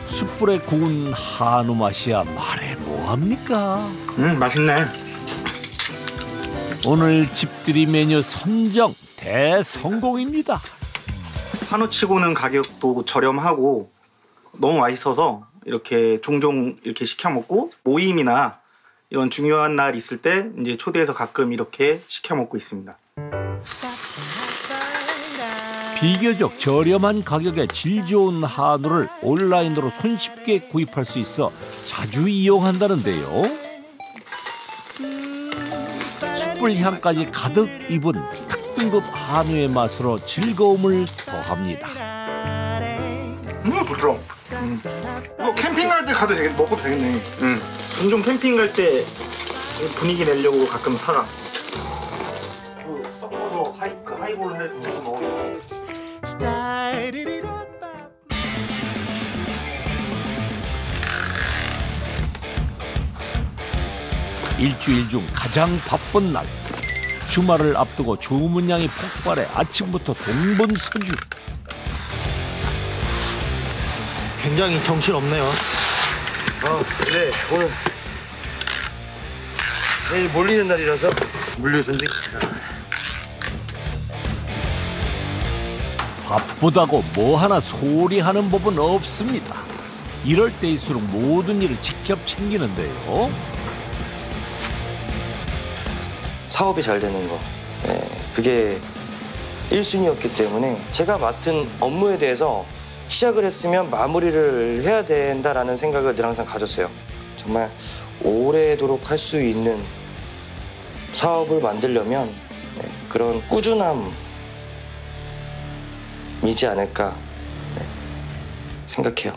숯불에 구운 한우 맛이야 말해 뭐합니까? 맛있네. 오늘 집들이 메뉴 선정 대성공입니다. 한우치고는 가격도 저렴하고 너무 맛있어서 이렇게 종종 이렇게 시켜 먹고 모임이나 이런 중요한 날 있을 때 이제 초대해서 가끔 이렇게 시켜 먹고 있습니다. 비교적 저렴한 가격에 질 좋은 한우를 온라인으로 손쉽게 구입할 수 있어 자주 이용한다는데요. 숯불향까지 가득 입은 특등급 한우의 맛으로 즐거움을 더합니다. 부드러워. 이거 캠핑 갈 때 가도 먹어도 되겠네. 종종 캠핑 갈 때 분위기 내려고 가끔 사가. 섞어서 하이볼 해서 먹어요. 일주일 중 가장 바쁜 날. 주말을 앞두고 주문량이 폭발해 아침부터 동분서주. 굉장히 정신없네요. 네, 오늘 내일 몰리는 날이라서 물류전쟁. 바쁘다고 뭐 하나 소리하는 법은 없습니다. 이럴 때일수록 모든 일을 직접 챙기는데요. 사업이 잘 되는 거, 그게 1순위였기 때문에 제가 맡은 업무에 대해서 시작을 했으면 마무리를 해야 된다라는 생각을 늘 항상 가졌어요. 정말 오래도록 할 수 있는 사업을 만들려면 그런 꾸준함이지 않을까 생각해요.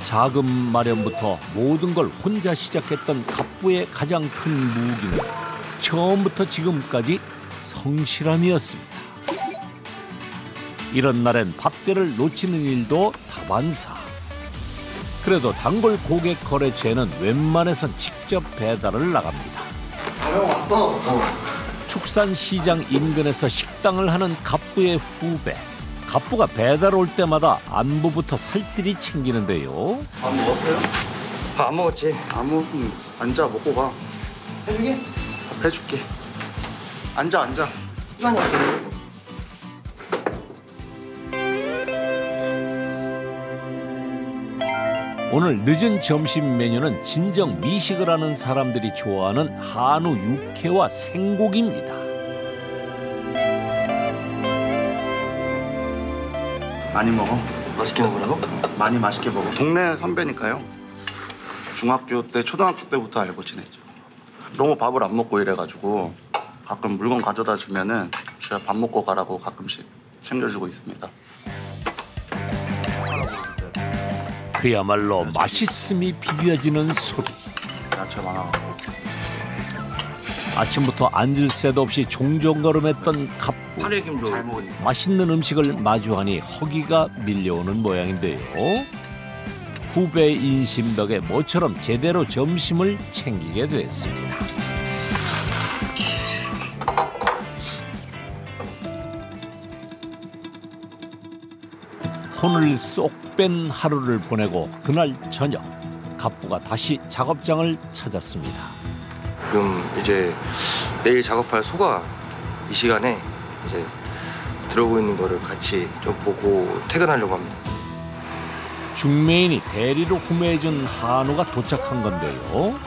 자금 마련부터 모든 걸 혼자 시작했던 갑부의 가장 큰 무기는 처음부터 지금까지 성실함이었습니다. 이런 날엔 밥대를 놓치는 일도 다반사. 그래도 단골 고객 거래처에는 웬만해선 직접 배달을 나갑니다. 축산시장 인근에서 식당을 하는 갑부의 후배. 갑부가 배달 올 때마다 안부부터 살뜰히 챙기는데요. 밥 먹었어요? 밥 안 먹었지? 안 먹으면 앉아 먹고 가. 해주게? 밥 해줄게. 앉아. 시간이 없어. 오늘 늦은 점심 메뉴는 진정 미식을 하는 사람들이 좋아하는 한우 육회와 생고기입니다. 많이 먹어. 맛있게 먹으라고? 많이 맛있게 먹어. 동네 선배니까요. 중학교 때, 초등학교 때부터 알고 지냈죠. 너무 밥을 안 먹고 이래가지고 가끔 물건 가져다 주면은 제가 밥 먹고 가라고 가끔씩 챙겨주고 있습니다. 그야말로 맛있음이 비벼지는 소리. 야채 많아가지고. 아침부터 앉을 새도 없이 종종걸음했던 갑부. 잘 먹으니까. 맛있는 음식을 마주하니 허기가 밀려오는 모양인데요. 후배의 인심 덕에 모처럼 제대로 점심을 챙기게 됐습니다. 혼을 쏙 뺀 하루를 보내고 그날 저녁 갑부가 다시 작업장을 찾았습니다. 지금 이제 내일 작업할 소가 이 시간에 이제 들어오고 있는 거를 같이 좀 보고 퇴근하려고 합니다. 중매인이 대리로 구매해준 한우가 도착한 건데요.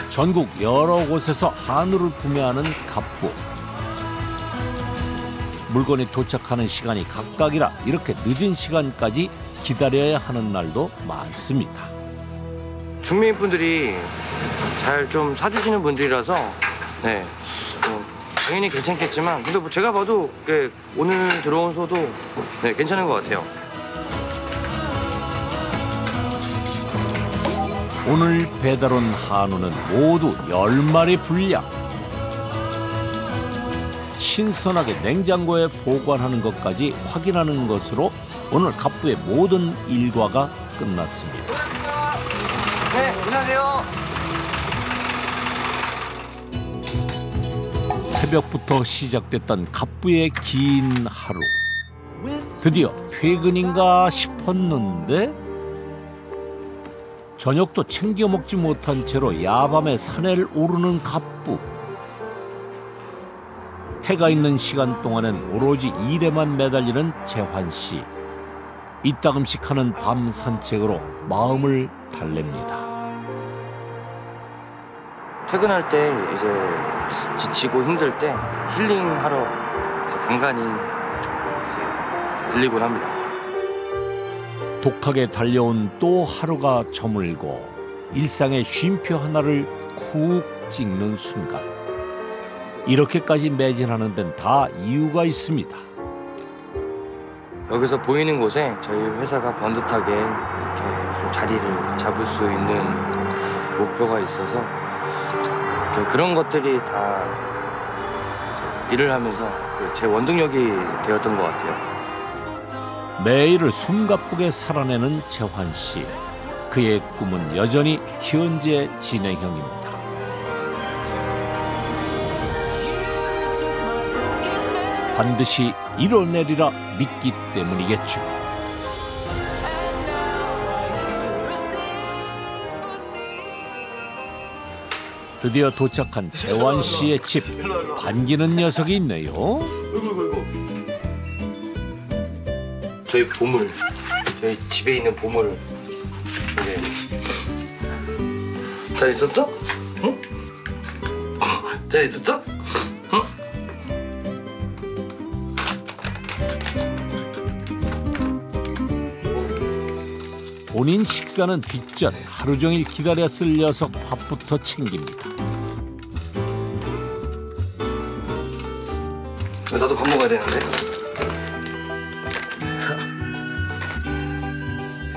전국 여러 곳에서 한우를 구매하는 갑부. 물건이 도착하는 시간이 각각이라 이렇게 늦은 시간까지 기다려야 하는 날도 많습니다. 중매인 분들이 잘 좀 사주시는 분들이라서 당연히 괜찮겠지만 근데 뭐 제가 봐도 오늘 들어온 소도 괜찮은 것 같아요. 오늘 배달 온 한우는 모두 10마리 분량. 신선하게 냉장고에 보관하는 것까지 확인하는 것으로 오늘 갑부의 모든 일과가 끝났습니다. 네, 안녕하세요. 새벽부터 시작됐던 갑부의 긴 하루. 드디어 퇴근인가 싶었는데 저녁도 챙겨 먹지 못한 채로 야밤에 산을 오르는 갑부. 해가 있는 시간 동안엔 오로지 일에만 매달리는 재환 씨. 이따금씩 하는 밤 산책으로 마음을 달랩니다. 퇴근할 때 이제 지치고 힘들 때 힐링하러 간간히 들리곤 합니다. 독하게 달려온 또 하루가 저물고 일상의 쉼표 하나를 쿡 찍는 순간. 이렇게까지 매진하는 데는 다 이유가 있습니다. 여기서 보이는 곳에 저희 회사가 번듯하게 이렇게 좀 자리를 잡을 수 있는 목표가 있어서 그런 것들이 다 일을 하면서 제 원동력이 되었던 것 같아요. 매일을 숨가쁘게 살아내는 재환 씨. 그의 꿈은 여전히 현재 진행형입니다. 반드시 이뤄내리라 믿기 때문이겠죠. 드디어 도착한 재환 씨의 집. 반기는 녀석이 있네요. 저희 보물, 저희 집에 있는 보물. 네. 잘 있었어? 응? 잘 있었어? 응? 본인 식사는 뒷전. 하루 종일 기다렸을 녀석 밥부터 챙깁니다. 나도 밥 먹어야 되는데.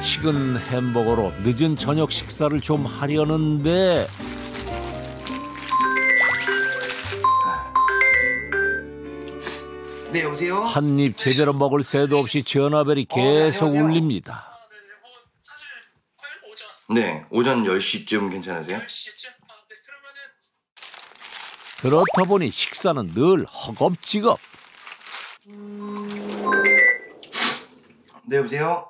식은 햄버거로 늦은 저녁 식사를 좀 하려는데 네, 여보세요? 한 입 제대로 먹을 새도 없이 전화벨이 계속 울립니다. 네, 오전 10시쯤 괜찮으세요? 그렇다 보니 식사는 늘 허겁지겁. 네, 여보세요?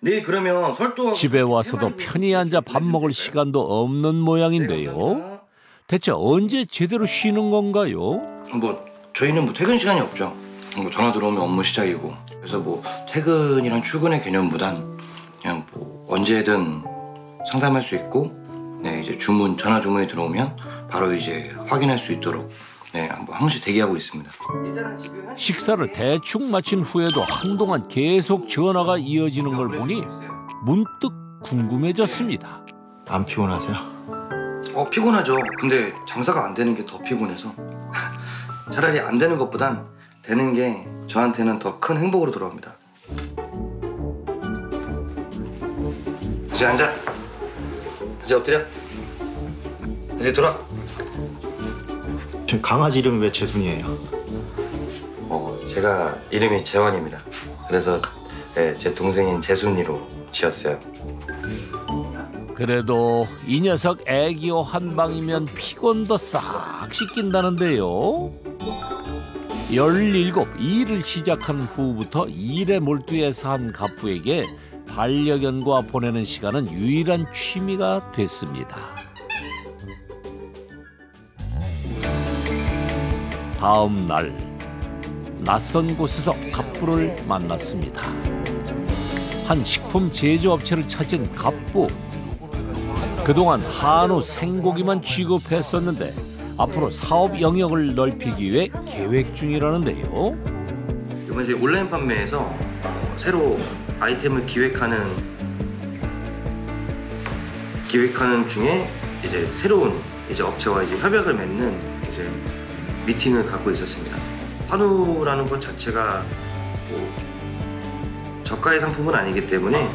네, 그러면 설도 집에 와서도 편히 앉아 밥 먹을 시간도 없는 모양인데요. 대체 언제 제대로 쉬는 건가요? 저희는 퇴근 시간이 없죠. 전화 들어오면 업무 시작이고. 그래서 퇴근이랑 출근의 개념보단 그냥 언제든 상담할 수 있고, 네, 이제 전화 주문이 들어오면 바로 이제 확인할 수 있도록, 네, 항시 대기하고 있습니다. 식사를 대충 마친 후에도 한동안 계속 전화가 이어지는 걸 보니 문득 궁금해졌습니다. 안 피곤하세요? 피곤하죠. 근데 장사가 안 되는 게 더 피곤해서 차라리 안 되는 것보단 되는 게 저한테는 더 큰 행복으로 돌아옵니다. 이제 앉아. 이제 엎드려. 이제 돌아. 지금 강아지 이름이 왜 재순이에요? 제가 이름이 재환입니다. 그래서 네, 제 동생인 재순이로 지었어요. 그래도 이 녀석 애기호 한 방이면 피곤도 싹 씻긴다는데요. 17, 일을 시작한 후부터 일에 몰두해서 한 갑부에게 반려견과 보내는 시간은 유일한 취미가 됐습니다. 다음 날 낯선 곳에서 갑부를 만났습니다. 한 식품 제조업체를 찾은 갑부. 그동안 한우 생고기만 취급했었는데 앞으로 사업 영역을 넓히기 위해 계획 중이라는데요. 이번 이제 온라인 판매에서 새로 아이템을 기획하는 중에 이제 새로운 이제 업체와 이제 협약을 맺는 이제 미팅을 갖고 있었습니다. 한우라는 것 자체가 저가의 상품은 아니기 때문에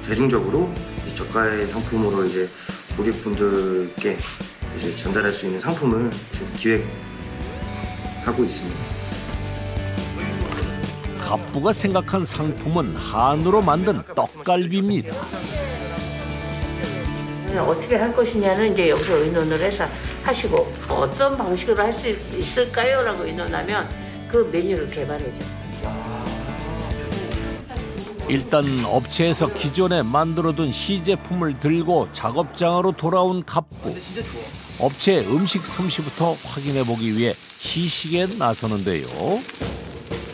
대중적으로 저가의 상품으로 이제 고객분들께 이제 전달할 수 있는 상품을 지금 기획하고 있습니다. 갑부가 생각한 상품은 한우로 만든 떡갈비입니다. 어떻게 할 것이냐는 이제 여기서 의논을 해서 하시고 어떤 방식으로 할 수 있을까요? 라고 의논하면 그 메뉴를 개발해줘요. 일단 업체에서 기존에 만들어둔 시제품을 들고 작업장으로 돌아온 갑부. 업체의 음식 솜씨부터 확인해보기 위해 시식에 나서는데요.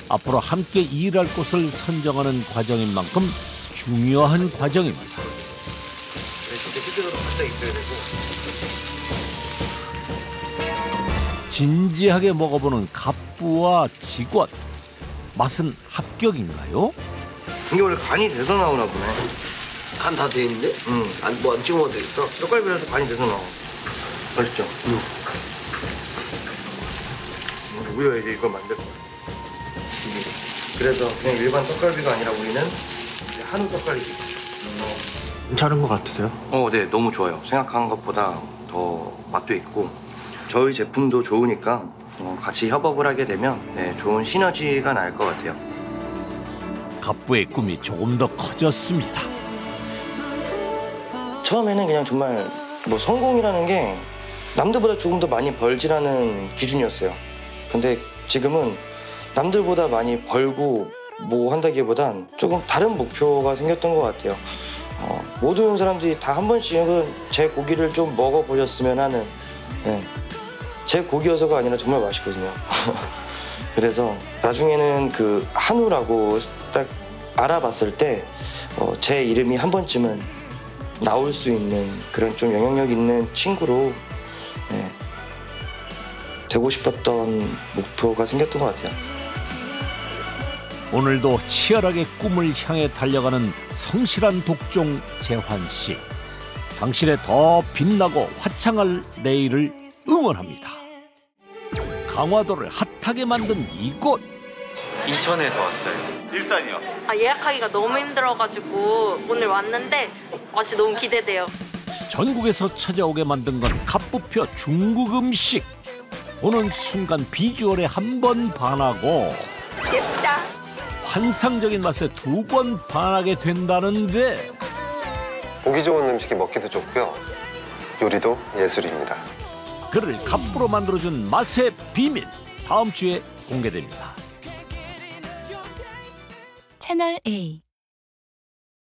앞으로 함께 일할 곳을 선정하는 과정인 만큼 중요한 과정입니다. 진짜 휴대로도 갖다 있어야 되고. 진지하게 먹어보는 갑부와 직원. 맛은 합격인가요? 이게 원래 간이 돼서 나오나 보네. 간 다 돼 있는데? 응. 뭐 안 찍어 먹어도 되겠어? 떡갈비라도 간이 돼서 나와. 맛있죠? 응. 우리가 이제 이걸 만들 거야. 그래서 그냥 일반 떡갈비가 아니라 우리는 이제 한우 떡갈비. 괜찮은 것 같으세요? 네, 너무 좋아요. 생각한 것보다 더 맛도 있고 저희 제품도 좋으니까 같이 협업을 하게 되면 네, 좋은 시너지가 날 것 같아요. 갑부의 꿈이 조금 더 커졌습니다. 처음에는 그냥 정말 뭐 성공이라는 게 남들보다 조금 더 많이 벌지라는 기준이었어요. 근데 지금은 남들보다 많이 벌고 뭐 한다기보단 조금 다른 목표가 생겼던 것 같아요. 모든 사람들이 다 한 번씩은 제 고기를 좀 먹어보셨으면 하는 네. 제 고기여서가 아니라 정말 맛있거든요. 그래서 나중에는 그 한우라고 딱 알아봤을 때 제 이름이 한 번쯤은 나올 수 있는 그런 좀 영향력 있는 친구로 네, 되고 싶었던 목표가 생겼던 것 같아요. 오늘도 치열하게 꿈을 향해 달려가는 성실한 독종 재환 씨. 당신의 더 빛나고 화창할 내일을 응원합니다. 강화도를 핫하게 만든 이곳. 인천에서 왔어요. 일산이요. 예약하기가 너무 힘들어가지고 오늘 왔는데 맛이 너무 기대돼요. 전국에서 찾아오게 만든 건 갑부표 중국 음식. 오는 순간 비주얼에 한 번 반하고 예쁘다. 환상적인 맛에 두 번 반하게 된다는데 보기 좋은 음식이 먹기도 좋고요. 요리도 예술입니다. 그를 갑부로 만들어준 맛의 비밀. 다음 주에 공개됩니다. 채널 A